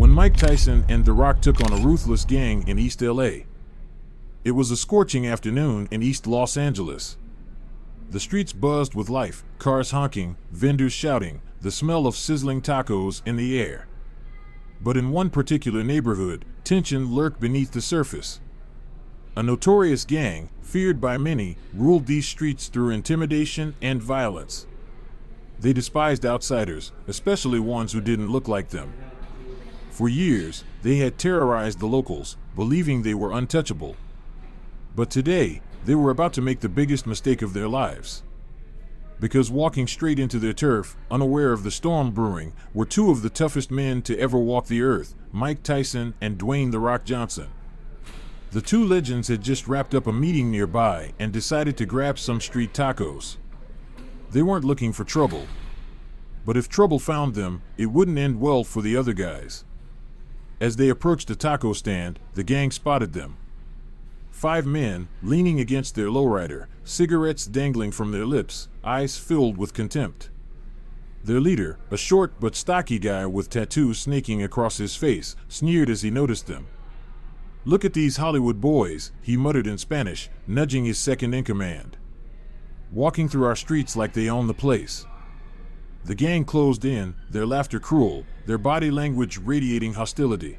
when Mike Tyson and The Rock took on a ruthless gang in East LA. It was a scorching afternoon in East Los Angeles. The streets buzzed with life, cars honking, vendors shouting, the smell of sizzling tacos in the air. But in one particular neighborhood, tension lurked beneath the surface. A notorious gang, feared by many, ruled these streets through intimidation and violence. They despised outsiders, especially ones who didn't look like them. For years, they had terrorized the locals, believing they were untouchable. But today, they were about to make the biggest mistake of their lives. Because walking straight into their turf, unaware of the storm brewing, were two of the toughest men to ever walk the earth, Mike Tyson and Dwayne "The Rock" Johnson. The two legends had just wrapped up a meeting nearby and decided to grab some street tacos. They weren't looking for trouble. But if trouble found them, it wouldn't end well for the other guys. As they approached the taco stand, the gang spotted them. 5 men, leaning against their lowrider, cigarettes dangling from their lips, eyes filled with contempt. Their leader, a short but stocky guy with tattoos snaking across his face, sneered as he noticed them. "Look at these Hollywood boys," he muttered in Spanish, nudging his second-in-command. "Walking through our streets like they own the place." The gang closed in, their laughter cruel, their body language radiating hostility.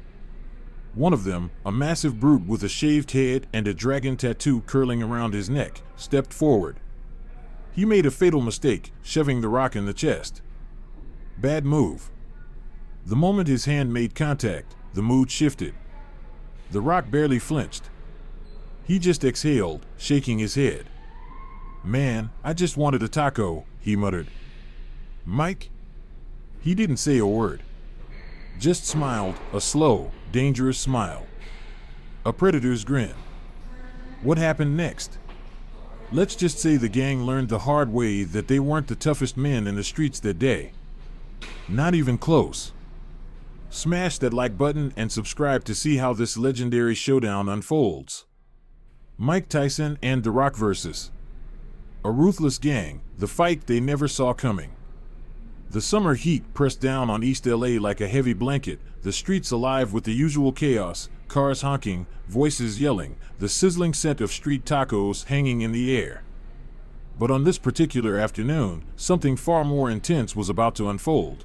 One of them, a massive brute with a shaved head and a dragon tattoo curling around his neck, stepped forward. He made a fatal mistake, shoving The Rock in the chest. Bad move. The moment his hand made contact, the mood shifted. The Rock barely flinched. He just exhaled, shaking his head. "Man, I just wanted a taco," he muttered. "Mike?" He didn't say a word. Just smiled, a slow, dangerous smile. A predator's grin. What happened next? Let's just say the gang learned the hard way that they weren't the toughest men in the streets that day. Not even close. Smash that like button and subscribe to see how this legendary showdown unfolds. Mike Tyson and The Rock vs. A ruthless gang, the fight they never saw coming. The summer heat pressed down on East LA like a heavy blanket, the streets alive with the usual chaos, cars honking, voices yelling, the sizzling scent of street tacos hanging in the air. But on this particular afternoon, something far more intense was about to unfold.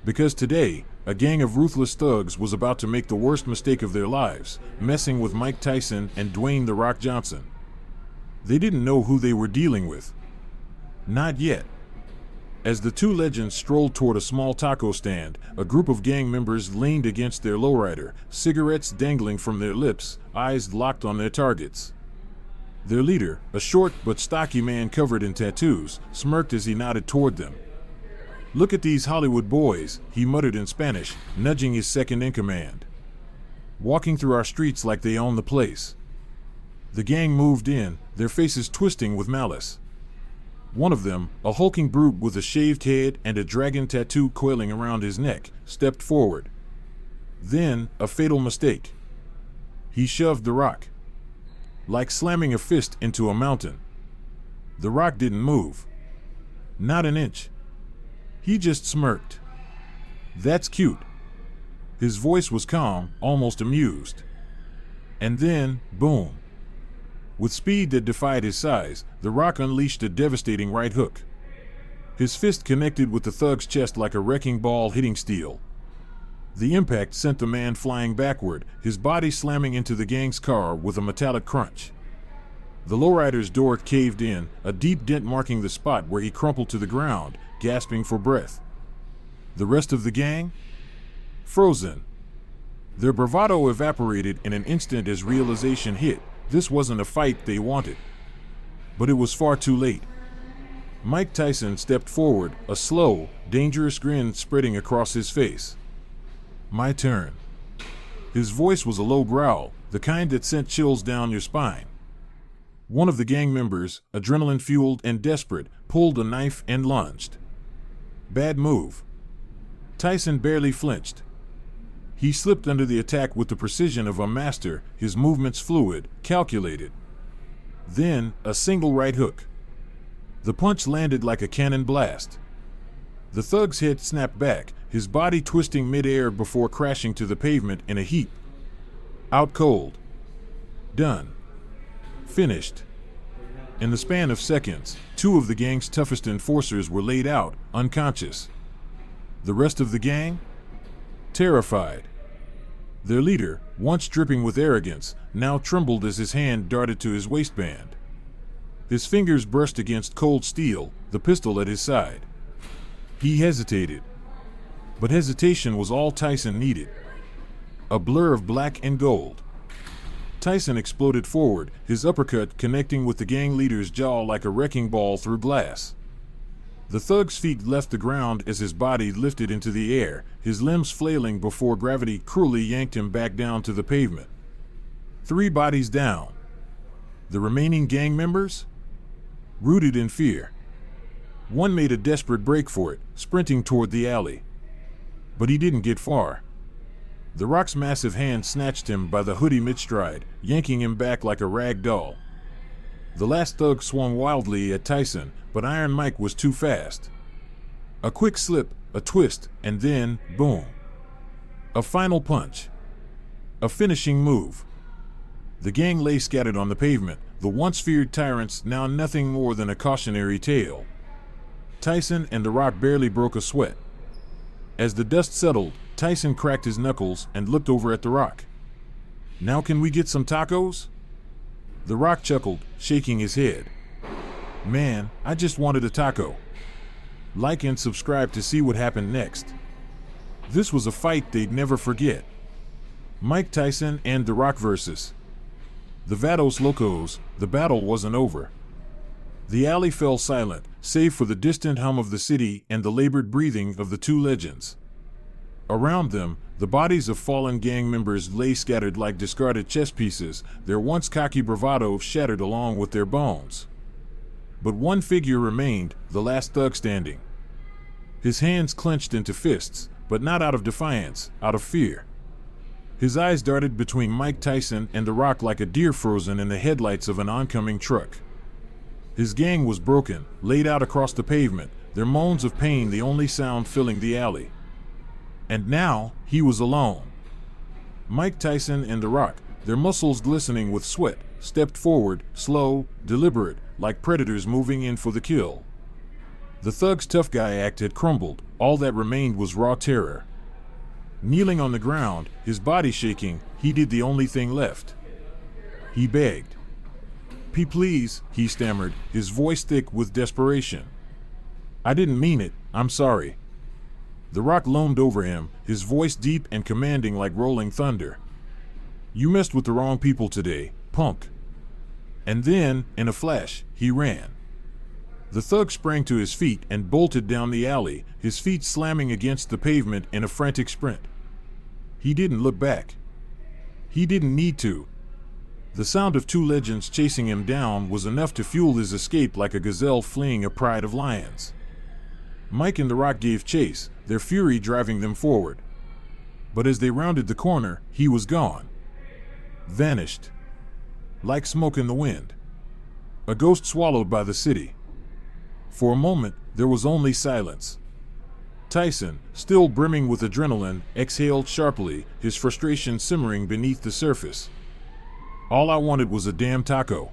Because today, a gang of ruthless thugs was about to make the worst mistake of their lives, messing with Mike Tyson and Dwayne "The Rock" Johnson. They didn't know who they were dealing with. Not yet. As the two legends strolled toward a small taco stand, a group of gang members leaned against their lowrider, cigarettes dangling from their lips, eyes locked on their targets. Their leader, a short but stocky man covered in tattoos, smirked as he nodded toward them. "Look at these Hollywood boys," he muttered in Spanish, nudging his second-in-command. "Walking through our streets like they own the place." The gang moved in, their faces twisting with malice. One of them, a hulking brute with a shaved head and a dragon tattoo coiling around his neck, stepped forward. Then, a fatal mistake. He shoved The Rock. Like slamming a fist into a mountain. The Rock didn't move. Not an inch. He just smirked. "That's cute." His voice was calm, almost amused. And then, boom. With speed that defied his size, The Rock unleashed a devastating right hook. His fist connected with the thug's chest like a wrecking ball hitting steel. The impact sent the man flying backward, his body slamming into the gang's car with a metallic crunch. The lowrider's door caved in, a deep dent marking the spot where he crumpled to the ground, gasping for breath. The rest of the gang? Frozen. Their bravado evaporated in an instant as realization hit. This wasn't a fight they wanted. But it was far too late. Mike Tyson stepped forward, a slow, dangerous grin spreading across his face. "My turn." His voice was a low growl, the kind that sent chills down your spine. One of the gang members, adrenaline-fueled and desperate, pulled a knife and lunged. Bad move. Tyson barely flinched. He slipped under the attack with the precision of a master, his movements fluid, calculated. Then, a single right hook. The punch landed like a cannon blast. The thug's head snapped back, his body twisting mid-air before crashing to the pavement in a heap. Out cold. Done. Finished. In the span of seconds, 2 of the gang's toughest enforcers were laid out, unconscious. The rest of the gang? Terrified. Their leader, once dripping with arrogance, now trembled as his hand darted to his waistband. His fingers brushed against cold steel, the pistol at his side. He hesitated. But hesitation was all Tyson needed. A blur of black and gold. Tyson exploded forward, his uppercut connecting with the gang leader's jaw like a wrecking ball through glass. The thug's feet left the ground as his body lifted into the air, his limbs flailing before gravity cruelly yanked him back down to the pavement. 3 bodies down. The remaining gang members? Rooted in fear. One made a desperate break for it, sprinting toward the alley. But he didn't get far. The Rock's massive hand snatched him by the hoodie mid-stride, yanking him back like a rag doll. The last thug swung wildly at Tyson, but Iron Mike was too fast. A quick slip, a twist, and then, boom. A final punch. A finishing move. The gang lay scattered on the pavement, the once feared tyrants now nothing more than a cautionary tale. Tyson and The Rock barely broke a sweat. As the dust settled, Tyson cracked his knuckles and looked over at The Rock. "Now can we get some tacos?" The Rock chuckled, shaking his head. "Man, I just wanted a taco." Like and subscribe to see what happened next. This was a fight they'd never forget. Mike Tyson and The Rock versus the Vados Locos. The battle wasn't over. The alley fell silent, save for the distant hum of the city and the labored breathing of the 2 legends. Around them, the bodies of fallen gang members lay scattered like discarded chess pieces, their once cocky bravado shattered along with their bones. But one figure remained, the last thug standing. His hands clenched into fists, but not out of defiance, out of fear. His eyes darted between Mike Tyson and The Rock like a deer frozen in the headlights of an oncoming truck. His gang was broken, laid out across the pavement, their moans of pain the only sound filling the alley. And now, he was alone. Mike Tyson and The Rock, their muscles glistening with sweat, stepped forward, slow, deliberate, like predators moving in for the kill. The thug's tough guy act had crumbled, all that remained was raw terror. Kneeling on the ground, his body shaking, he did the only thing left. He begged. Please," he stammered, his voice thick with desperation. "I didn't mean it, I'm sorry." The Rock loomed over him, his voice deep and commanding like rolling thunder. "You messed with the wrong people today, punk." And then, in a flash, he ran. The thug sprang to his feet and bolted down the alley, his feet slamming against the pavement in a frantic sprint. He didn't look back. He didn't need to. The sound of 2 legends chasing him down was enough to fuel his escape like a gazelle fleeing a pride of lions. Mike and The Rock gave chase, their fury driving them forward. But as they rounded the corner, he was gone. Vanished. Like smoke in the wind. A ghost swallowed by the city. For a moment, there was only silence. Tyson, still brimming with adrenaline, exhaled sharply, his frustration simmering beneath the surface. "All I wanted was a damn taco."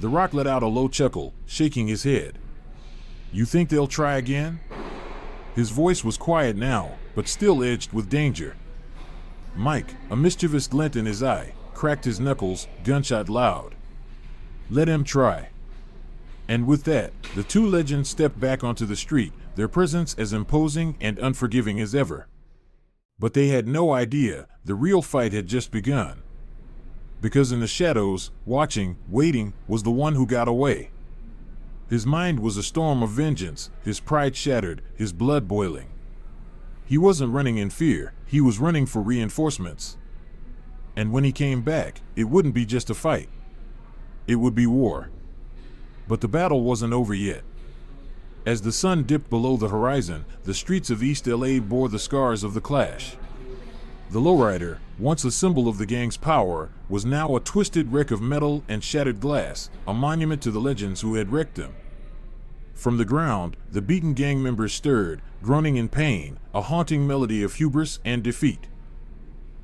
The Rock let out a low chuckle, shaking his head. "You think they'll try again?" His voice was quiet now, but still edged with danger. Mike, a mischievous glint in his eye, cracked his knuckles, gunshot loud. "Let him try." And with that, the 2 legends stepped back onto the street, their presence as imposing and unforgiving as ever. But they had no idea the real fight had just begun. Because in the shadows, watching, waiting, was the one who got away. His mind was a storm of vengeance, his pride shattered, his blood boiling. He wasn't running in fear, he was running for reinforcements. And when he came back, it wouldn't be just a fight. It would be war. But the battle wasn't over yet. As the sun dipped below the horizon, the streets of East LA bore the scars of the clash. The lowrider, once a symbol of the gang's power, was now a twisted wreck of metal and shattered glass, a monument to the legends who had wrecked them. From the ground, the beaten gang members stirred, groaning in pain, a haunting melody of hubris and defeat.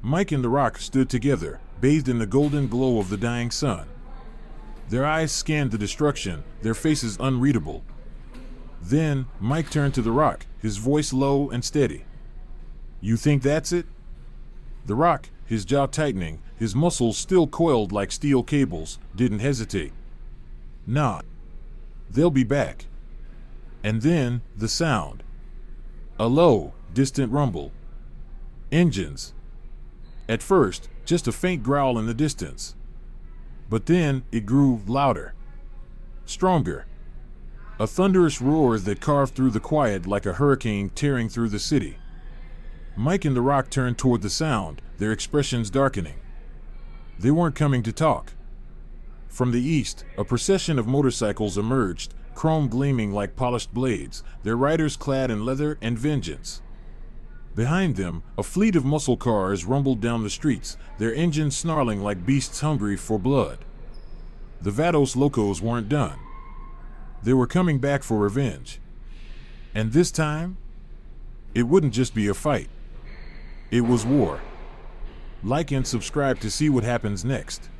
Mike and The Rock stood together, bathed in the golden glow of the dying sun. Their eyes scanned the destruction, their faces unreadable. Then, Mike turned to The Rock, his voice low and steady. "You think that's it?" The Rock, his jaw tightening, his muscles still coiled like steel cables, didn't hesitate. "Nah. They'll be back." And then, the sound. A low, distant rumble. Engines. At first, just a faint growl in the distance. But then, it grew louder. Stronger. A thunderous roar that carved through the quiet like a hurricane tearing through the city. Mike and The Rock turned toward the sound, their expressions darkening. They weren't coming to talk. From the east, a procession of motorcycles emerged, chrome gleaming like polished blades, their riders clad in leather and vengeance. Behind them, a fleet of muscle cars rumbled down the streets, their engines snarling like beasts hungry for blood. The Vados Locos weren't done. They were coming back for revenge. And this time, it wouldn't just be a fight. It was war. Like and subscribe to see what happens next.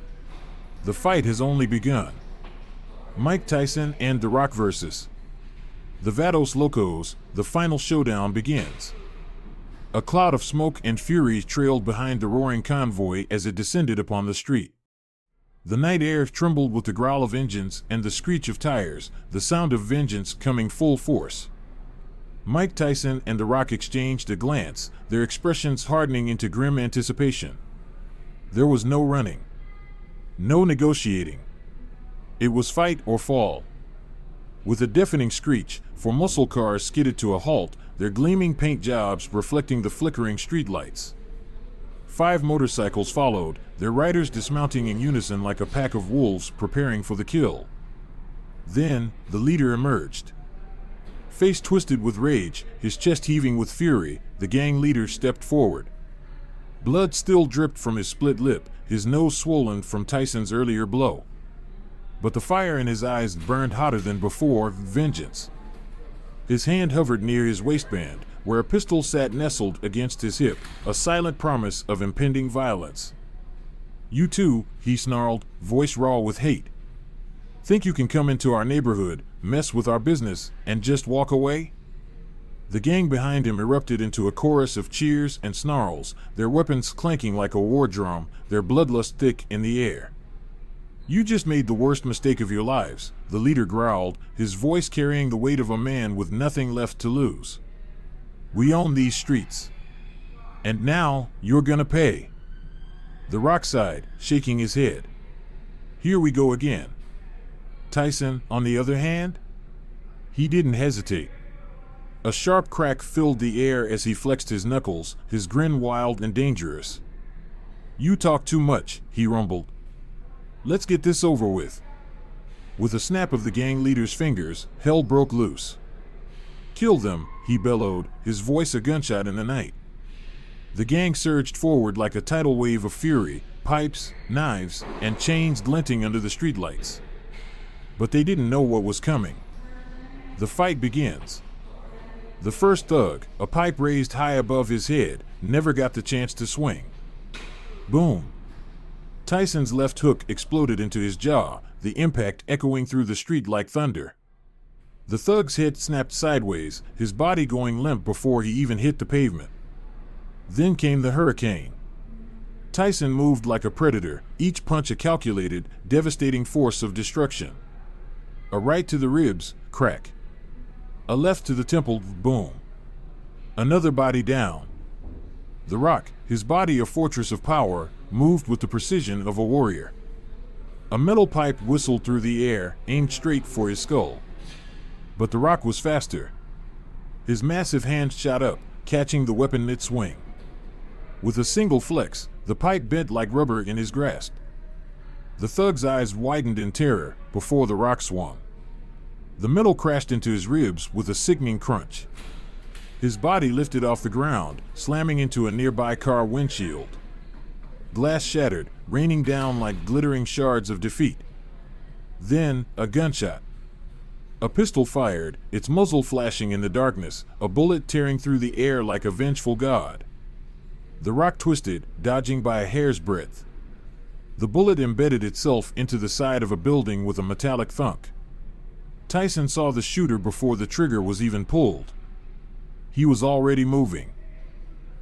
The fight has only begun. Mike Tyson and The Rock versus the Vados Locos, the final showdown begins. A cloud of smoke and fury trailed behind the roaring convoy as it descended upon the street. The night air trembled with the growl of engines and the screech of tires, the sound of vengeance coming full force. Mike Tyson and The Rock exchanged a glance, their expressions hardening into grim anticipation. There was no running. No negotiating. It was fight or fall. With a deafening screech, four muscle cars skidded to a halt, their gleaming paint jobs reflecting the flickering streetlights. 5 motorcycles followed, their riders dismounting in unison like a pack of wolves preparing for the kill. Then, the leader emerged. Face twisted with rage, his chest heaving with fury, the gang leader stepped forward. Blood still dripped from his split lip, his nose swollen from Tyson's earlier blow. But the fire in his eyes burned hotter than before, vengeance. His hand hovered near his waistband, where a pistol sat nestled against his hip, a silent promise of impending violence. "You too," he snarled, voice raw with hate. "Think you can come into our neighborhood, mess with our business, and just walk away?" The gang behind him erupted into a chorus of cheers and snarls, their weapons clanking like a war drum, their bloodlust thick in the air. "You just made the worst mistake of your lives," the leader growled, his voice carrying the weight of a man with nothing left to lose. "We own these streets. And now, you're gonna pay." The Rock sighed, shaking his head. "Here we go again." Tyson, on the other hand? He didn't hesitate. A sharp crack filled the air as he flexed his knuckles, his grin wild and dangerous. "You talk too much," he rumbled. "Let's get this over with." With a snap of the gang leader's fingers, hell broke loose. "Kill them," he bellowed, his voice a gunshot in the night. The gang surged forward like a tidal wave of fury, pipes, knives, and chains glinting under the streetlights. But they didn't know what was coming. The fight begins. The first thug, a pipe raised high above his head, never got the chance to swing. Boom. Tyson's left hook exploded into his jaw, the impact echoing through the street like thunder. The thug's head snapped sideways, his body going limp before he even hit the pavement. Then came the hurricane. Tyson moved like a predator, each punch a calculated, devastating force of destruction. A right to the ribs, crack. A left to the temple, boom. Another body down. The Rock, his body a fortress of power, moved with the precision of a warrior. A metal pipe whistled through the air, aimed straight for his skull. But The Rock was faster. His massive hand shot up, catching the weapon mid-swing. With a single flex, the pipe bent like rubber in his grasp. The thug's eyes widened in terror before The Rock swung. The metal crashed into his ribs with a sickening crunch. His body lifted off the ground, slamming into a nearby car windshield. Glass shattered, raining down like glittering shards of defeat. Then, a gunshot. A pistol fired, its muzzle flashing in the darkness, a bullet tearing through the air like a vengeful god. The Rock twisted, dodging by a hair's breadth. The bullet embedded itself into the side of a building with a metallic thunk. Tyson saw the shooter before the trigger was even pulled. He was already moving.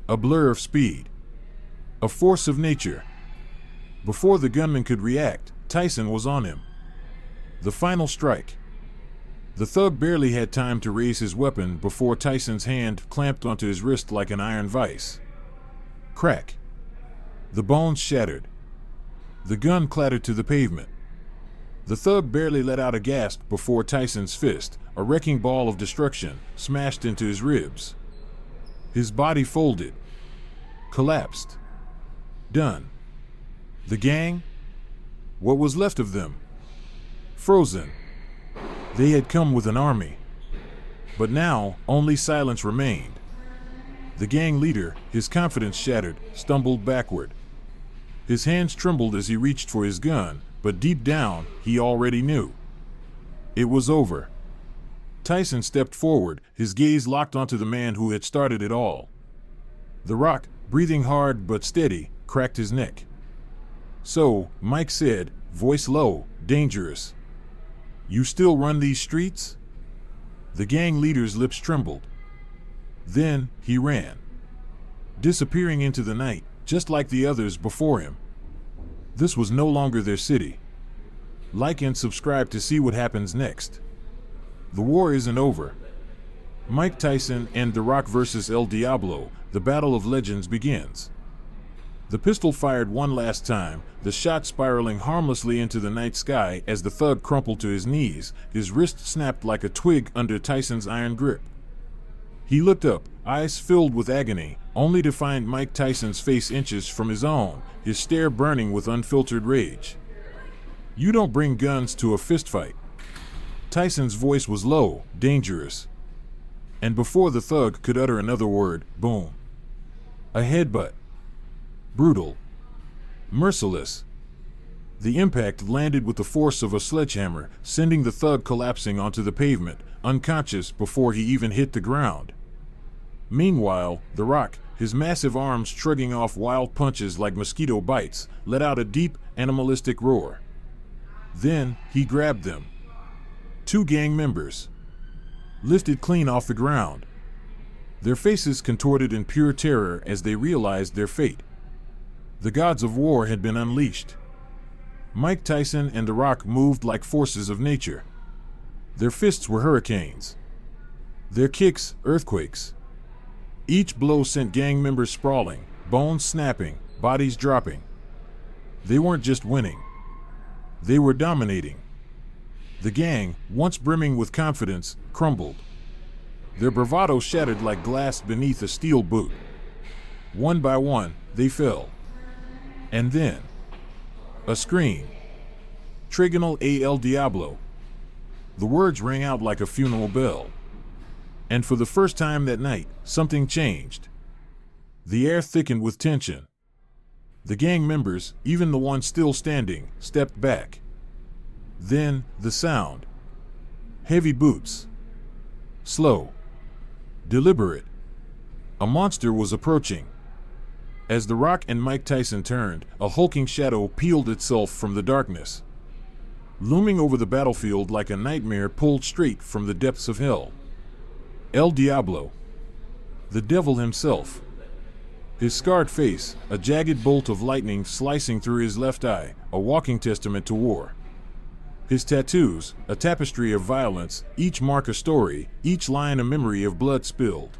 A blur of speed. A force of nature. Before the gunman could react, Tyson was on him. The final strike. The thug barely had time to raise his weapon before Tyson's hand clamped onto his wrist like an iron vise. Crack. The bones shattered. The gun clattered to the pavement. The thug barely let out a gasp before Tyson's fist, a wrecking ball of destruction, smashed into his ribs. His body folded. Collapsed. Done. The gang? What was left of them? Frozen. They had come with an army. But now, only silence remained. The gang leader, his confidence shattered, stumbled backward. His hands trembled as he reached for his gun, but deep down, he already knew. It was over. Tyson stepped forward, his gaze locked onto the man who had started it all. The Rock, breathing hard but steady, cracked his neck. "So," Mike said, voice low, dangerous. "You still run these streets?" The gang leader's lips trembled. Then, he ran. Disappearing into the night, just like the others before him. This was no longer their city. Like and subscribe to see what happens next. The war isn't over. Mike Tyson and The Rock vs. El Diablo, the battle of legends begins. The pistol fired one last time, the shot spiraling harmlessly into the night sky as the thug crumpled to his knees, his wrist snapped like a twig under Tyson's iron grip. He looked up, eyes filled with agony, only to find Mike Tyson's face inches from his own, his stare burning with unfiltered rage. "You don't bring guns to a fistfight." Tyson's voice was low, dangerous. And before the thug could utter another word, boom. A headbutt. Brutal. Merciless. The impact landed with the force of a sledgehammer, sending the thug collapsing onto the pavement, unconscious before he even hit the ground. Meanwhile, The Rock, his massive arms shrugging off wild punches like mosquito bites, let out a deep, animalistic roar. Then, he grabbed them. 2 gang members. Lifted clean off the ground. Their faces contorted in pure terror as they realized their fate. The gods of war had been unleashed. Mike Tyson and The Rock moved like forces of nature. Their fists were hurricanes. Their kicks, earthquakes. Each blow sent gang members sprawling, bones snapping, bodies dropping. They weren't just winning. They were dominating. The gang, once brimming with confidence, crumbled. Their bravado shattered like glass beneath a steel boot. One by one, they fell. And then, a scream. Trigonal El Diablo. The words rang out like a funeral bell. And for the first time that night, something changed. The air thickened with tension. The gang members, even the ones still standing, stepped back. Then, the sound. Heavy boots. Slow. Deliberate. A monster was approaching. As The Rock and Mike Tyson turned, a hulking shadow peeled itself from the darkness. Looming over the battlefield like a nightmare pulled straight from the depths of hell. El Diablo. The devil himself. His scarred face, a jagged bolt of lightning slicing through his left eye, a walking testament to war. His tattoos, a tapestry of violence, each mark a story, each line a memory of blood spilled.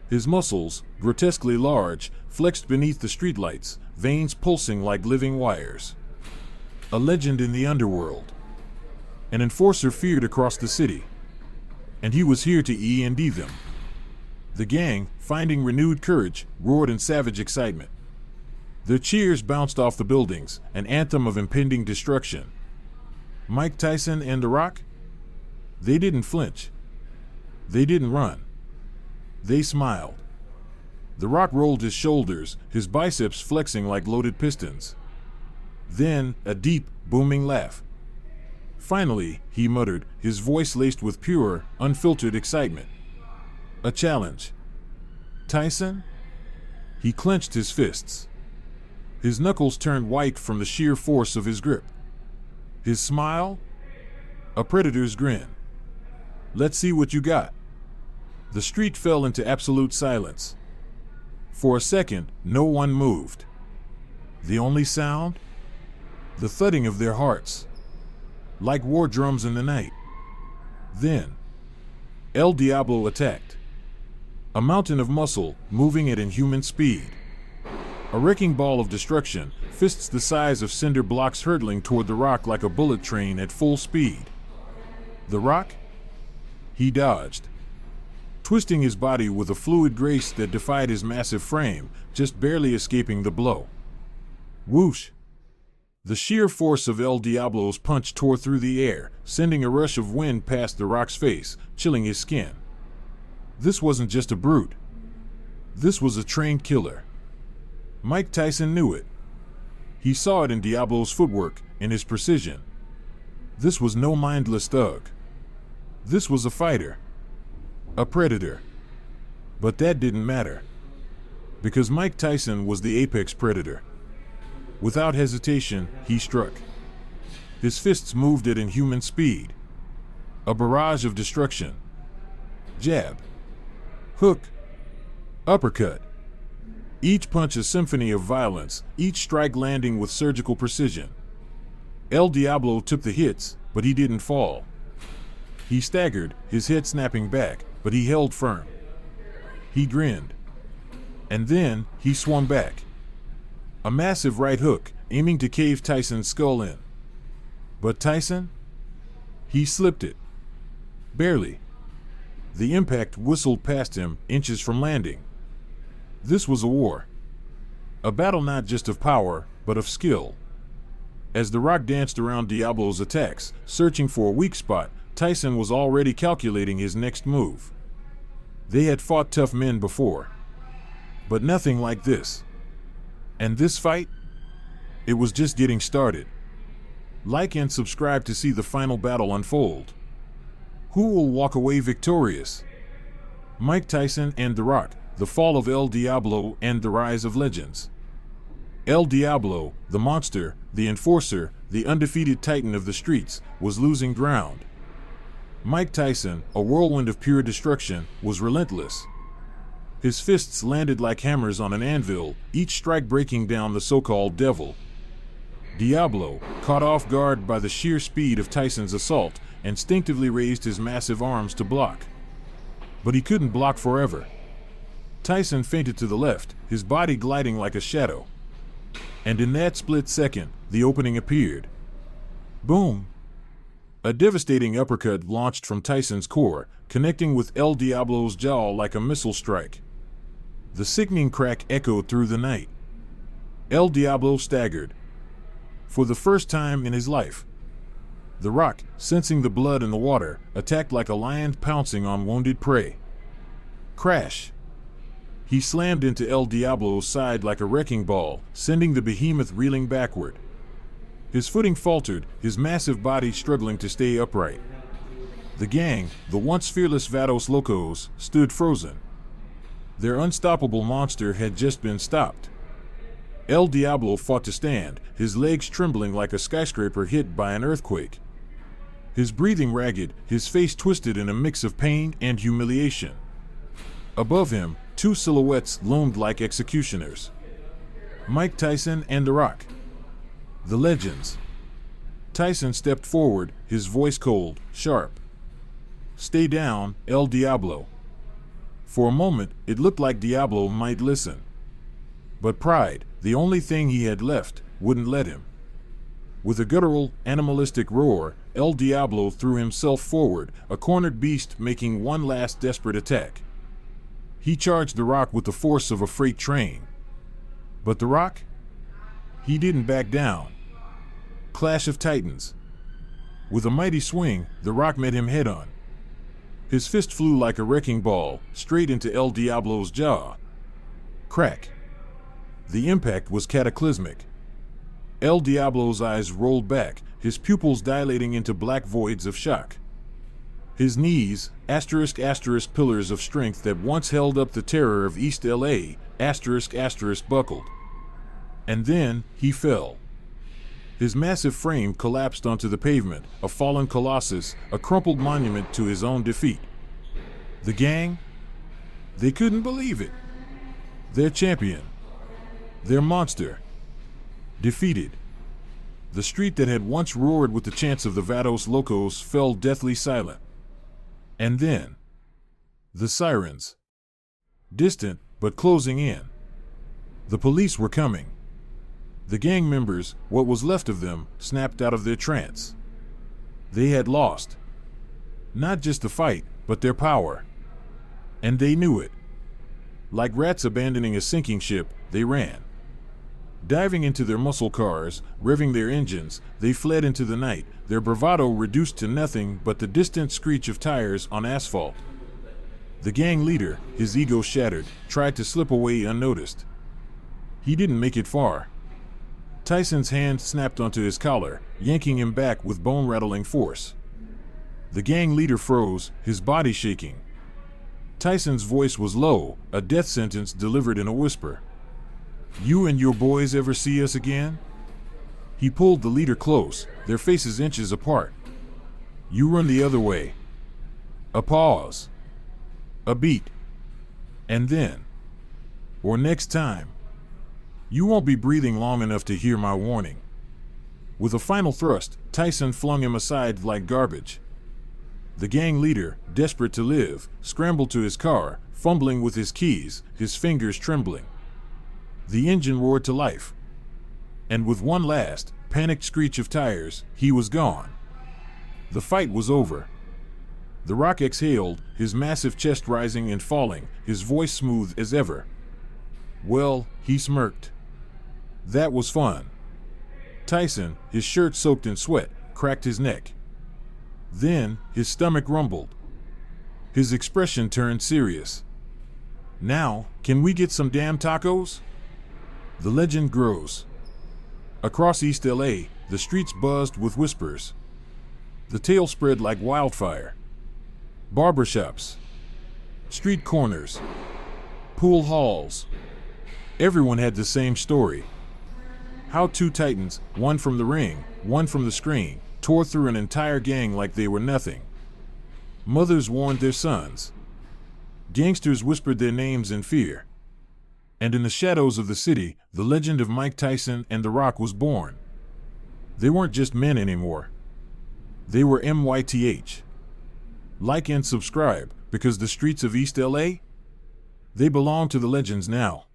His muscles, grotesquely large, flexed beneath the streetlights, veins pulsing like living wires. A legend in the underworld. An enforcer feared across the city. And he was here to end them. The gang, finding renewed courage, roared in savage excitement. Their cheers bounced off the buildings, an anthem of impending destruction. Mike Tyson and The Rock? They didn't flinch. They didn't run. They smiled. The Rock rolled his shoulders, his biceps flexing like loaded pistons. Then, a deep, booming laugh. Finally, he muttered, his voice laced with pure, unfiltered excitement. A challenge. Tyson? He clenched his fists. His knuckles turned white from the sheer force of his grip. His smile? A predator's grin. Let's see what you got. The street fell into absolute silence. For a second, no one moved. The only sound? The thudding of their hearts. Like war drums in the night. Then, El Diablo attacked. A mountain of muscle, moving at inhuman speed. A wrecking ball of destruction, fists the size of cinder blocks hurtling toward the Rock like a bullet train at full speed. The Rock? He dodged, twisting his body with a fluid grace that defied his massive frame, just barely escaping the blow. Whoosh! The sheer force of El Diablo's punch tore through the air, sending a rush of wind past the Rock's face, chilling his skin. This wasn't just a brute. This was a trained killer. Mike Tyson knew it. He saw it in Diablo's footwork, in his precision. This was no mindless thug. This was a fighter. A predator. But that didn't matter. Because Mike Tyson was the apex predator. Without hesitation, he struck. His fists moved at inhuman speed. A barrage of destruction. Jab. Hook. Uppercut. Each punch a symphony of violence, each strike landing with surgical precision. El Diablo took the hits, but he didn't fall. He staggered, his head snapping back, but he held firm. He grinned. And then, he swung back. A massive right hook, aiming to cave Tyson's skull in. But Tyson? He slipped it. Barely. The impact whistled past him, inches from landing. This was a war. A battle not just of power, but of skill. As the Rock danced around Diablo's attacks, searching for a weak spot, Tyson was already calculating his next move. They had fought tough men before. But nothing like this. And this fight? It was just getting started. Like and subscribe to see the final battle unfold. Who will walk away victorious? Mike Tyson and The Rock, the fall of El Diablo and the rise of legends. El Diablo, the monster, the enforcer, the undefeated titan of the streets, was losing ground. Mike Tyson, a whirlwind of pure destruction, was relentless. His fists landed like hammers on an anvil, each strike breaking down the so-called devil. Diablo, caught off guard by the sheer speed of Tyson's assault, instinctively raised his massive arms to block. But he couldn't block forever. Tyson feinted to the left, his body gliding like a shadow. And in that split second, the opening appeared. Boom! A devastating uppercut launched from Tyson's core, connecting with El Diablo's jaw like a missile strike. The sickening crack echoed through the night. El Diablo staggered. For the first time in his life. The Rock, sensing the blood in the water, attacked like a lion pouncing on wounded prey. Crash! He slammed into El Diablo's side like a wrecking ball, sending the behemoth reeling backward. His footing faltered, his massive body struggling to stay upright. The gang, the once fearless Vados Locos, stood frozen. Their unstoppable monster had just been stopped. El Diablo fought to stand, his legs trembling like a skyscraper hit by an earthquake. His breathing ragged, his face twisted in a mix of pain and humiliation. Above him, two silhouettes loomed like executioners. Mike Tyson and The Rock. The legends. Tyson stepped forward, his voice cold, sharp. Stay down, El Diablo. For a moment, it looked like Diablo might listen. But pride, the only thing he had left, wouldn't let him. With a guttural, animalistic roar, El Diablo threw himself forward, a cornered beast making one last desperate attack. He charged The Rock with the force of a freight train. But The Rock? He didn't back down. Clash of Titans. With a mighty swing, The Rock met him head-on. His fist flew like a wrecking ball, straight into El Diablo's jaw. Crack. The impact was cataclysmic. El Diablo's eyes rolled back, his pupils dilating into black voids of shock. His knees, **** pillars of strength that once held up the terror of East L.A., **** buckled. And then, he fell. His massive frame collapsed onto the pavement, a fallen colossus, a crumpled monument to his own defeat. The gang? They couldn't believe it. Their champion. Their monster. Defeated. The street that had once roared with the chants of the Vados Locos fell deathly silent. And then, the sirens. Distant, but closing in. The police were coming. The gang members, what was left of them, snapped out of their trance. They had lost. Not just the fight, but their power. And they knew it. Like rats abandoning a sinking ship, they ran. Diving into their muscle cars, revving their engines, they fled into the night, their bravado reduced to nothing but the distant screech of tires on asphalt. The gang leader, his ego shattered, tried to slip away unnoticed. He didn't make it far. Tyson's hand snapped onto his collar, yanking him back with bone-rattling force. The gang leader froze, his body shaking. Tyson's voice was low, a death sentence delivered in a whisper. "You and your boys ever see us again?" He pulled the leader close, their faces inches apart. "You run the other way." A pause. A beat. And then, "Or next time. You won't be breathing long enough to hear my warning." With a final thrust, Tyson flung him aside like garbage. The gang leader, desperate to live, scrambled to his car, fumbling with his keys, his fingers trembling. The engine roared to life. And with one last, panicked screech of tires, he was gone. The fight was over. The Rock exhaled, his massive chest rising and falling, his voice smooth as ever. "Well," he smirked. "That was fun." Tyson, his shirt soaked in sweat, cracked his neck. Then, his stomach rumbled. His expression turned serious. "Now, can we get some damn tacos?" The legend grows. Across East L.A., the streets buzzed with whispers. The tale spread like wildfire. Barbershops. Street corners. Pool halls. Everyone had the same story. How two titans, one from the ring, one from the screen, tore through an entire gang like they were nothing. Mothers warned their sons. Gangsters whispered their names in fear. And in the shadows of the city, the legend of Mike Tyson and The Rock was born. They weren't just men anymore. They were MYTH. Like and subscribe, because the streets of East LA, they belong to the legends now.